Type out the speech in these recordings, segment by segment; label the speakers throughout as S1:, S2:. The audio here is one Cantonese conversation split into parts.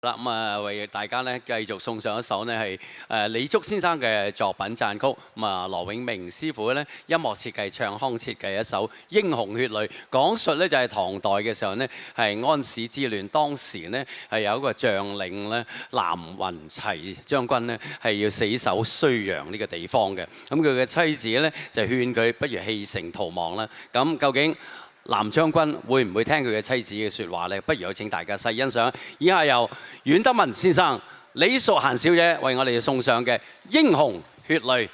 S1: 啦，咁為大家咧繼續送上一首呢係李竹先生嘅作品讚曲，咁羅永明師傅咧音樂設計、唱腔設計一首《英雄血淚》，講述咧就係唐代嘅時候呢係安史之亂，當時呢係有一個將領咧南雲齊將軍呢係要死守睢陽呢個地方嘅，咁佢嘅妻子咧就勸佢不如棄城逃亡啦，咁究竟南將軍會唔會聽佢嘅妻子嘅説話呢？不如有請大家細欣賞，以下由阮德文先生、李淑嫻小姐為我哋送上嘅《英雄血淚》。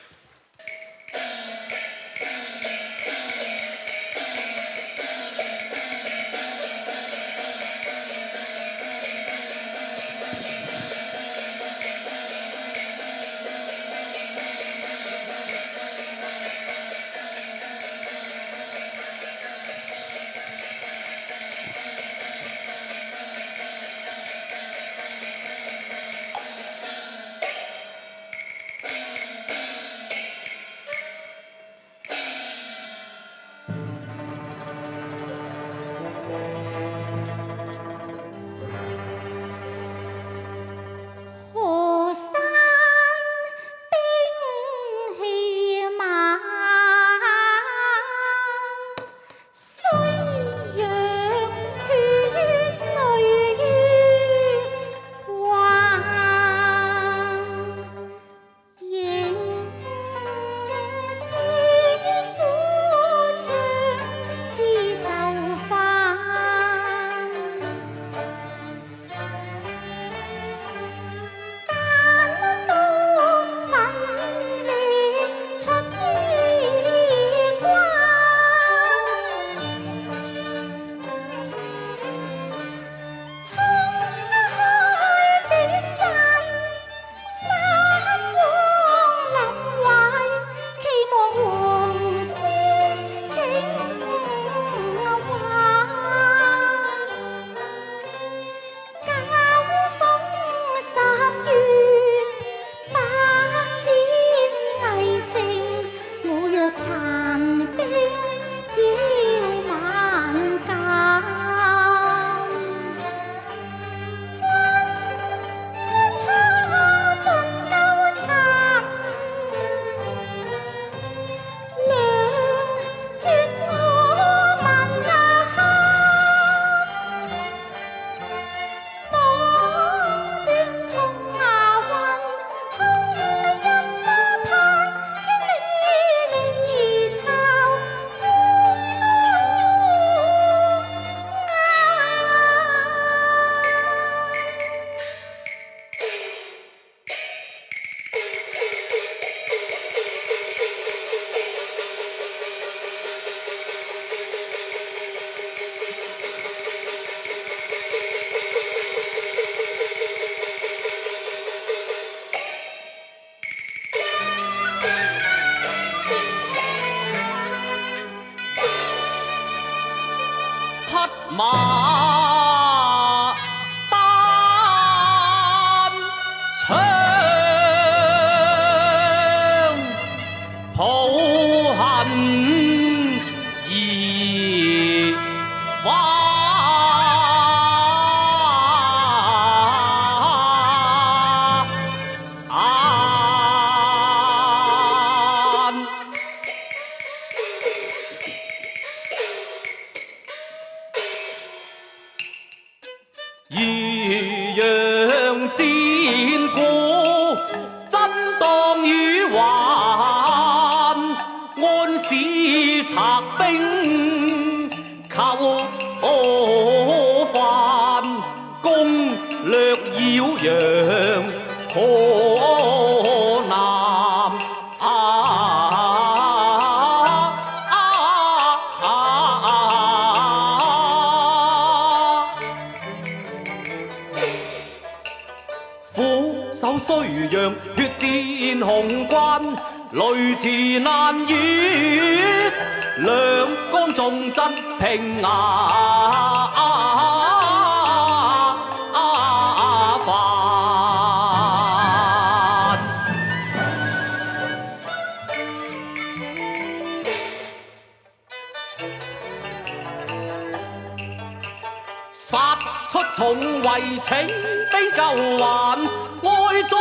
S2: 殺出重圍，請兵救還，哀哉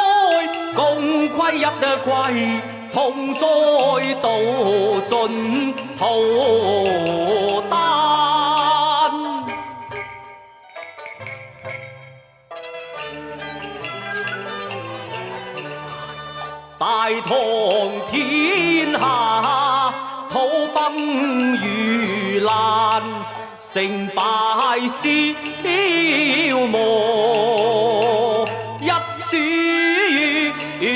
S2: 共歸一歸，痛哉道盡屠丹。大唐天下，土崩如爛，成敗消磨，一轉眼。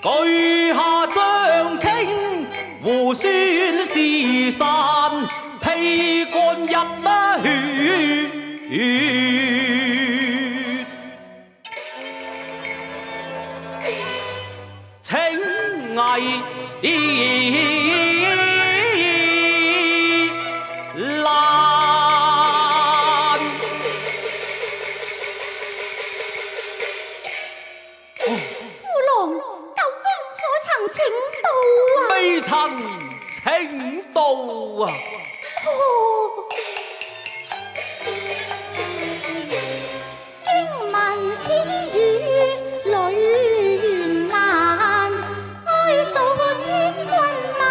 S2: 巨下將傾，胡宣是散，披肝入血。青藝爛。
S3: 父郎，救兵可曾請到啊？
S2: 未曾請到啊！
S3: 英文此語裏難，哀訴千軍民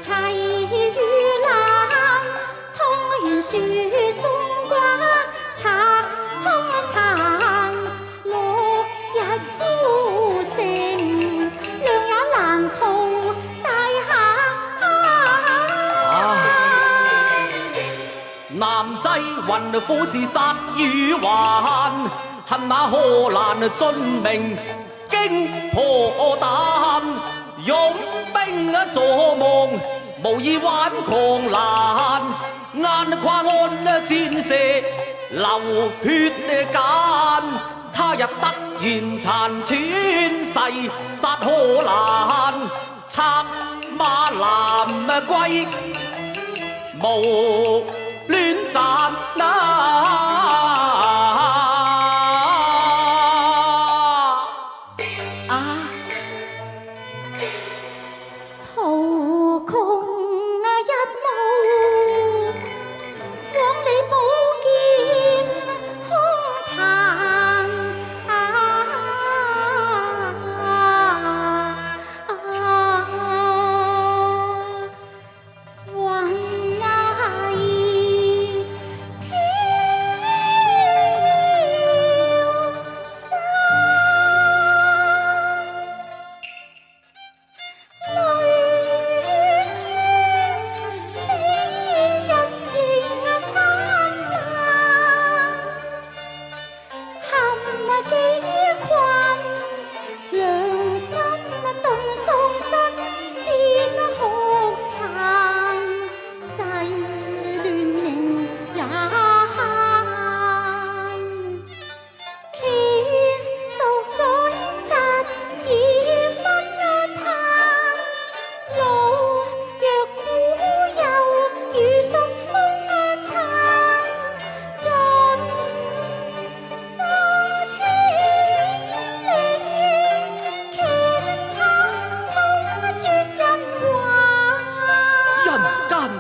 S3: 齊遇難，通言説中瓜拆空殘，落日孤城，亮也難逃大廈。
S2: 南際雲虎是殺與還，恨那河蘭盡明驚破膽，擁兵坐夢，無意挽狂瀾，眼跨岸戰射流血澗，他日突然殘喘誓殺河蘭，策馬南歸無亂斬
S3: 途窮一無，枉你寶劍空彈。雲霓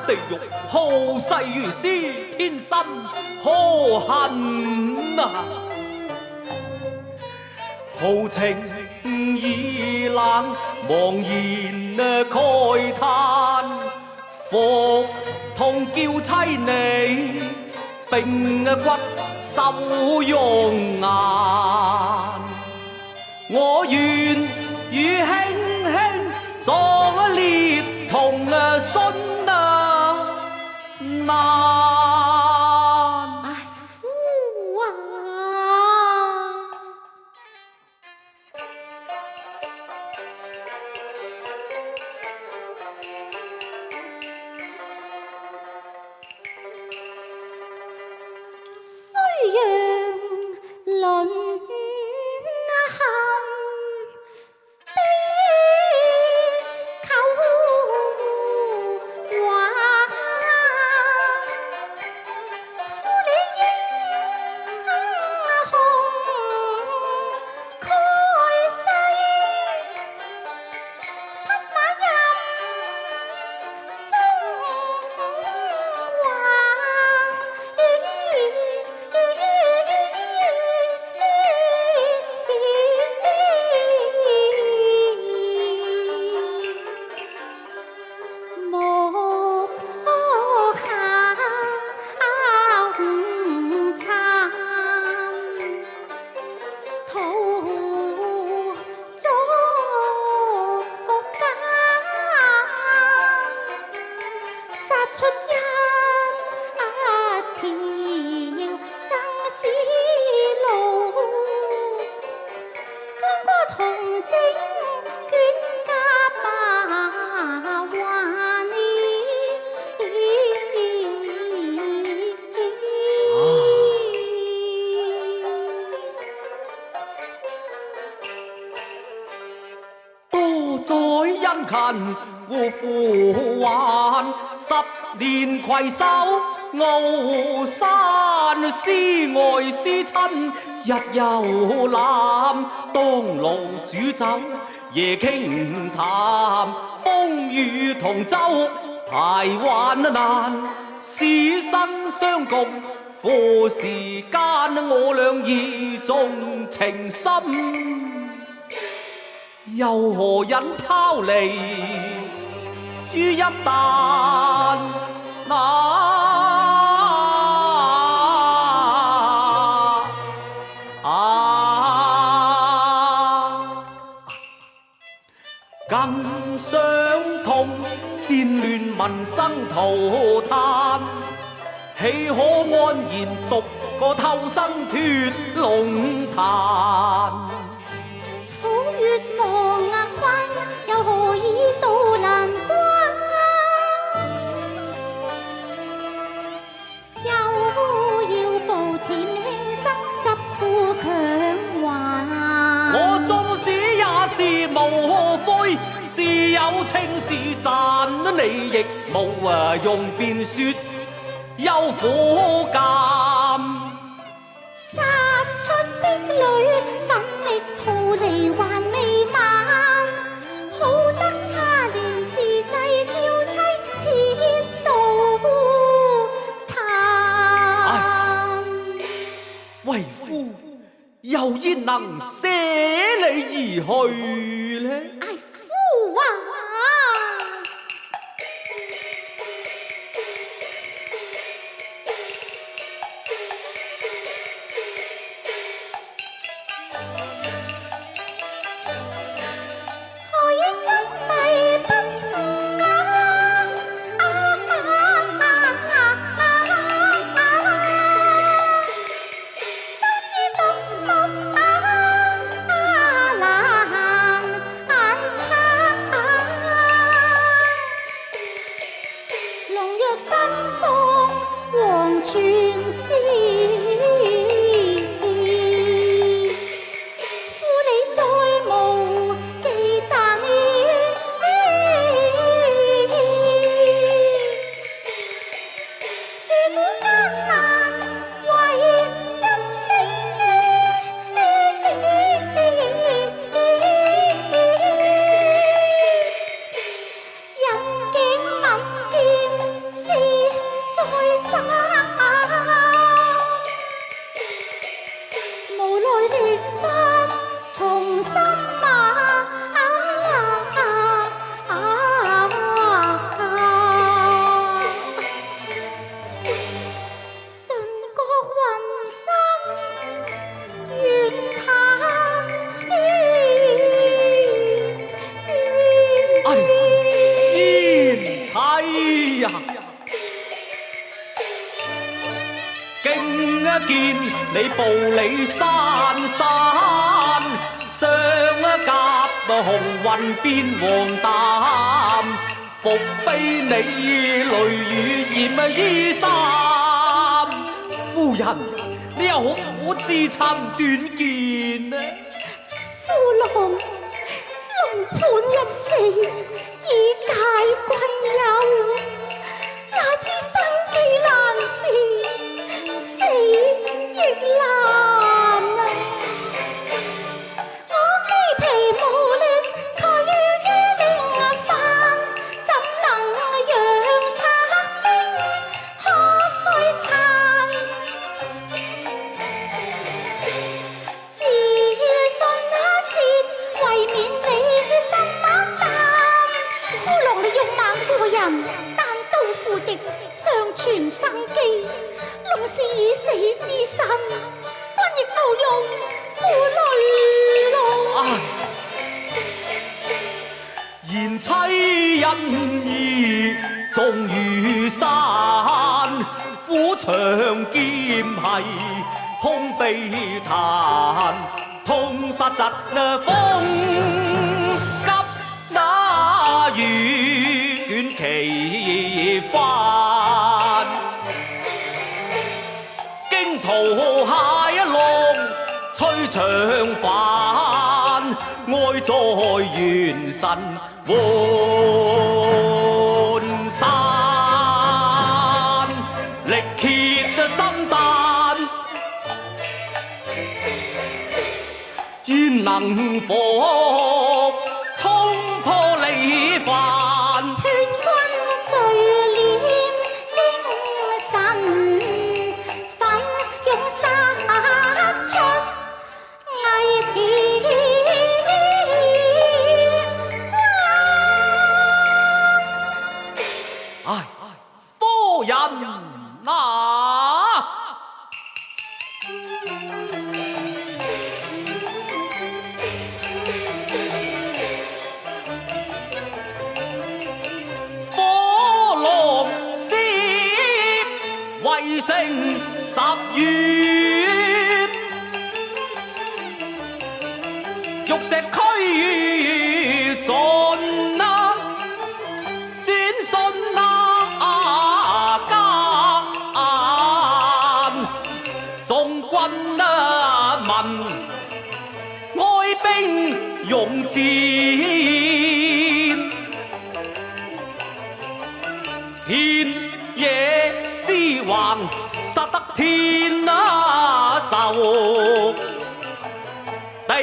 S2: 地獄好世如斯，天生可恨啊！豪情已冷，茫然慨嘆，服痛嬌妻你，並骨手容顏。我願與卿卿壯烈同殉難。
S3: 唉夫啊！雖讓淪陷，悲求還。
S2: 殷勤互扶還，10年攜手傲山，思愛思親日遊覽，當路煮酒夜傾談，風雨同舟排患難，師生相共課時間，我倆意重情深，又何忍拋離於一旦更傷痛，戰亂民生塗炭，豈可安然獨個偷生脫龍潭？
S3: 苦月望壓關，又何以渡難關？又要步田輕生，執故強還。
S2: 我縱使也是無悔，自有情是賺，你亦無用辯說憂苦鑑。
S3: 殺出壁壘，奮力逃離還未晚，好得他年自製嬌妻切到嘆。
S2: 為夫又焉能捨你而去呢？
S3: 唉，夫啊！何以執迷不悟啊？都知獨木難測，龍躍新送黃泉夫你再無忌憚，自古艱難為一聲人境敏劍事在身，無奈力不從心頓覺渾身怨嘆
S2: 燕妻呀！經見你步履珊珊，雙甲紅雲變黃淡，伏悲你淚雨染衣衫。夫人，你又好苦自尋短見呢？
S3: 夫郎，龍盤一死，已解君憂，哪知生機難時，死亦難啊！我肌皮無力，蓋於令飯，怎能讓賊兵開餐？自信那節，為免你心冷淡。夫郎你勇猛過人，單刀赴敵，相傳生機。龍是已死之身，君亦無用顧慮咯。
S2: 賢妻恩義重如山，虎長劍係空悲嘆，痛殺疾風急那雨捲旗帆，驚濤駭一浪吹長帆，哀哉元神換山，力竭心丹，願能復衝破離煩。
S3: 勸君聚斂精神，奮勇殺出危險
S2: 唉，夫人啊！火龍師圍城10月，玉石驅盡啊！轉信啊家眾軍啊民，哀兵勇戰，遍野屍橫，殺得天啊愁，地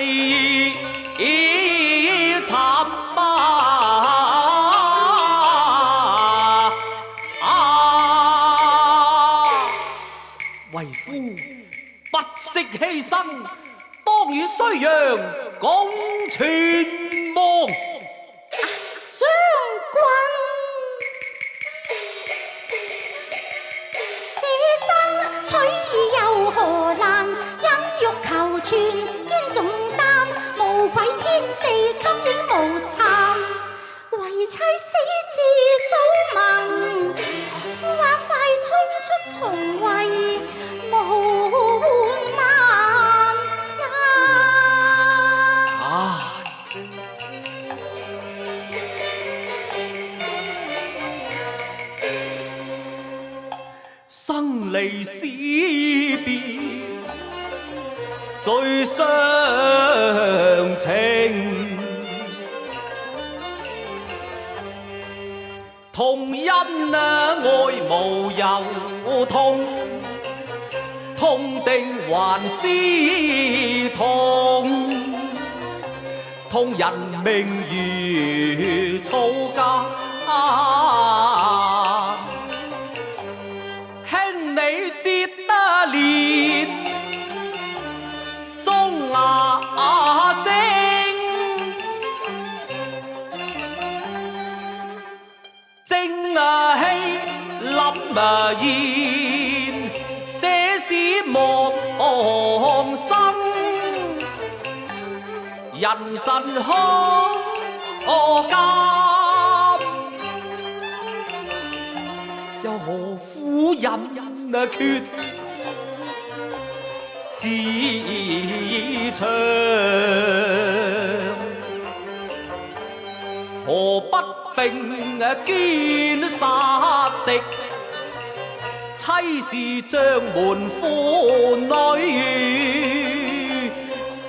S2: 慘為夫不惜犧牲，當與衰陽共存亡。
S3: 將軍，這生取義又何難？忍辱求全肩重擔，無愧天地給影無殘。為妻死至早萌，夫話快衝出重圍無萬難。
S2: 生離死別最相情，同因愛無由痛，痛定還是痛，痛人命如草芥。折得裂，中牙精，精氣冧現，寫詩莫生，人神可鑑，又何苦忍？決自長，何不並肩殺敵？妻是將門婦女，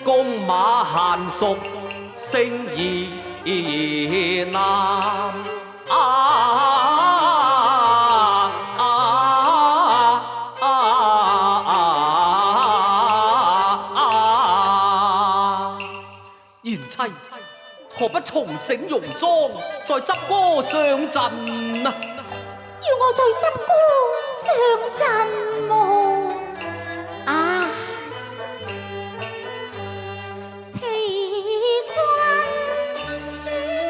S2: 弓馬嫻熟，勝兒難。何不重整容妝，再執歌上陣啊？
S3: 要我再執歌上陣麼？啊！疲困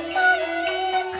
S3: 身軀，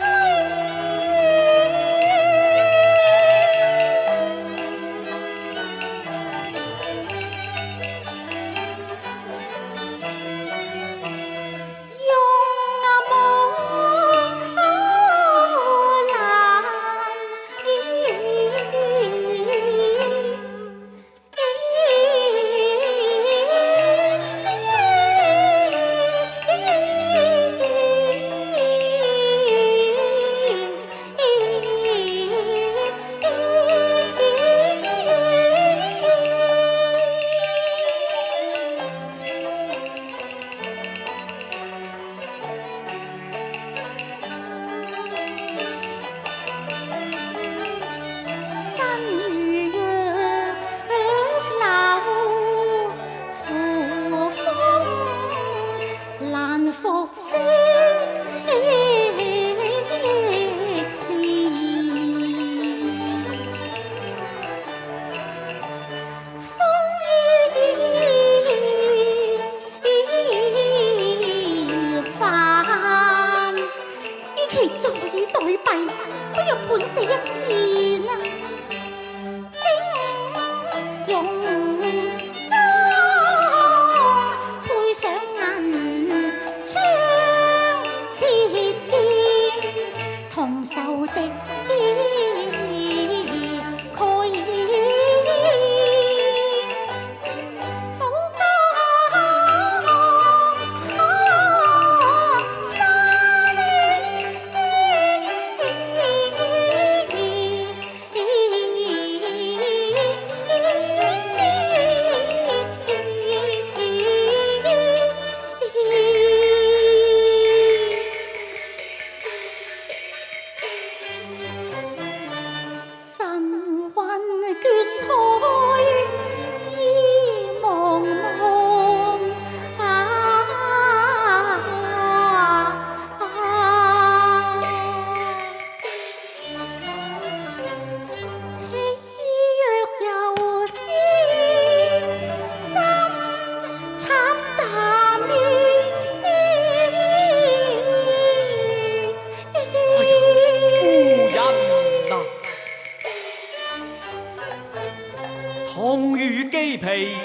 S2: 皮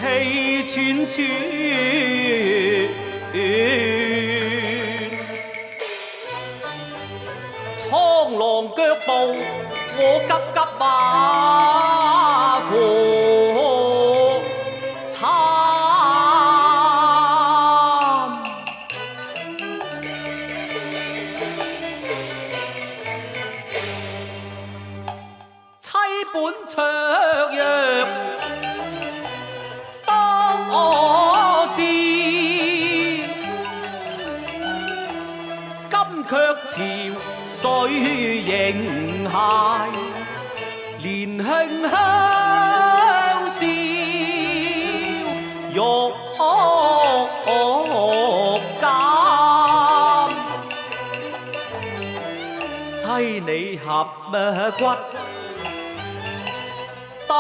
S2: 氣喘喘，蒼狼腳步我急急馬火參。本卓約當我知，今卻潮水仍諧，憐慶香消玉間，妻你合骨單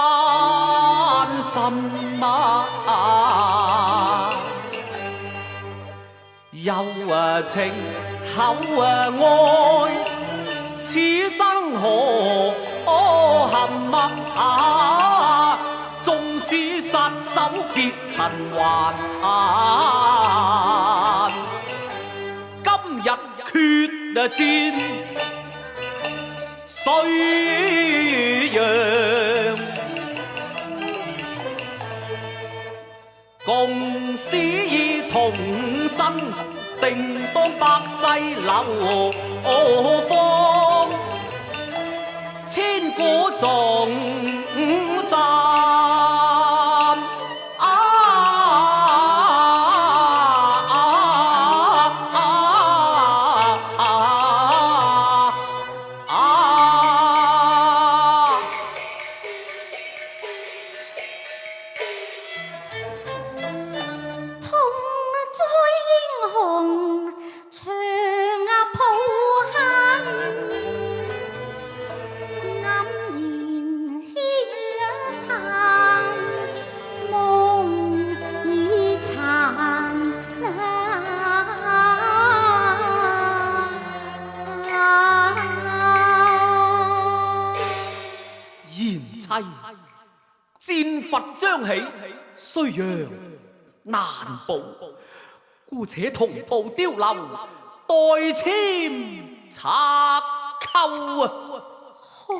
S2: 身嗎？有情厚愛，此生何憾啊？縱使殺手別塵寰，今日決戰水揚。共使同身，定當百世流芳，千古頌讚。戰閥將起，雖陽難保，姑且同途碉樓，待簽拆扣啊！
S3: 好。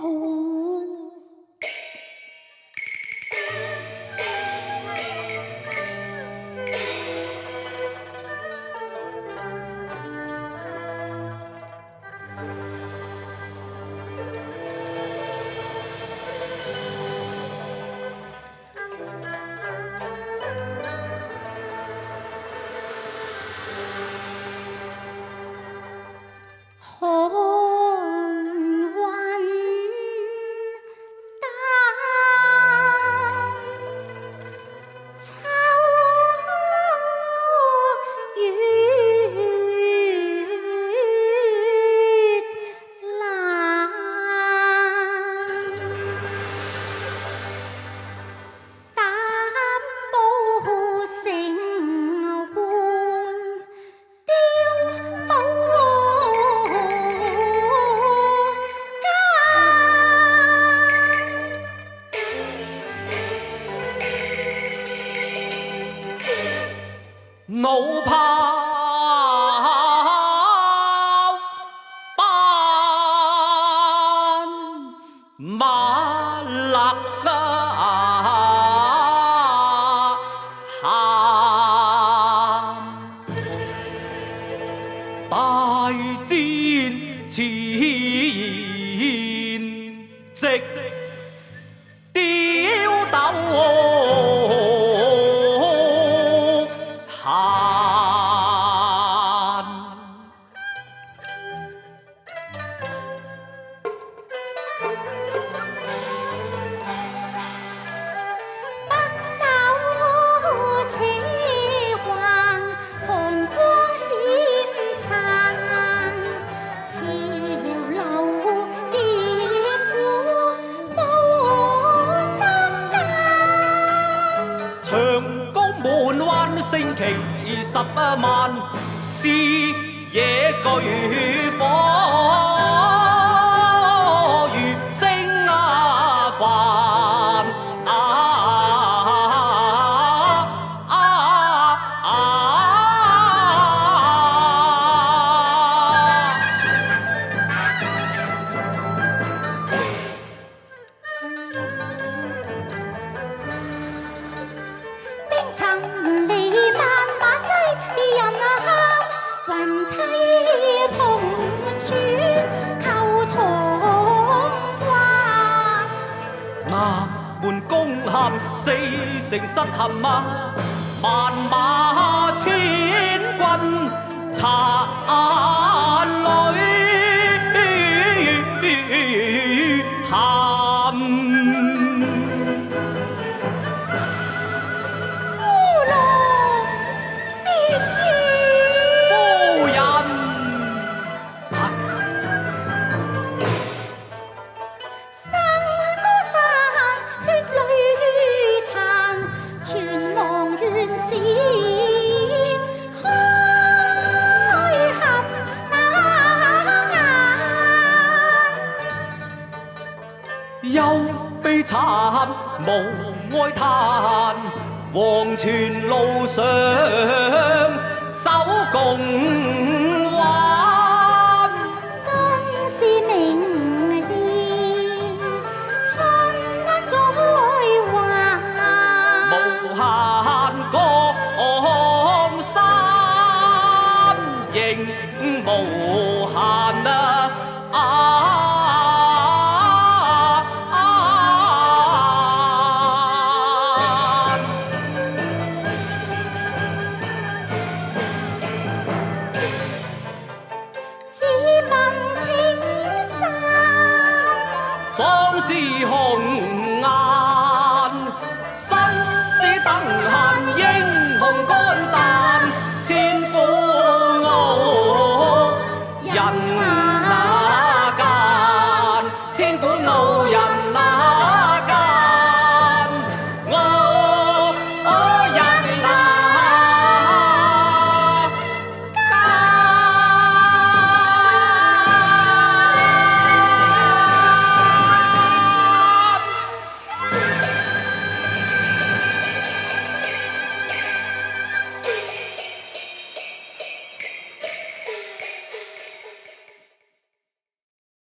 S3: 寒雲淡，秋月冷，膽寶成換碉堡。
S2: 怒炮班馬勒喊，大戰前夕丟斗。升旗10萬，視野巨火如星啊繁。
S3: 曾離萬馬西人喊，雲梯同主構同關。
S2: 南門攻陷四城失陷嗎？萬馬千軍殘淚喊。憂悲慘無哀嘆，黃泉路上守共挽。
S3: 新是明年，春間再還。
S2: 無限江山，仍無限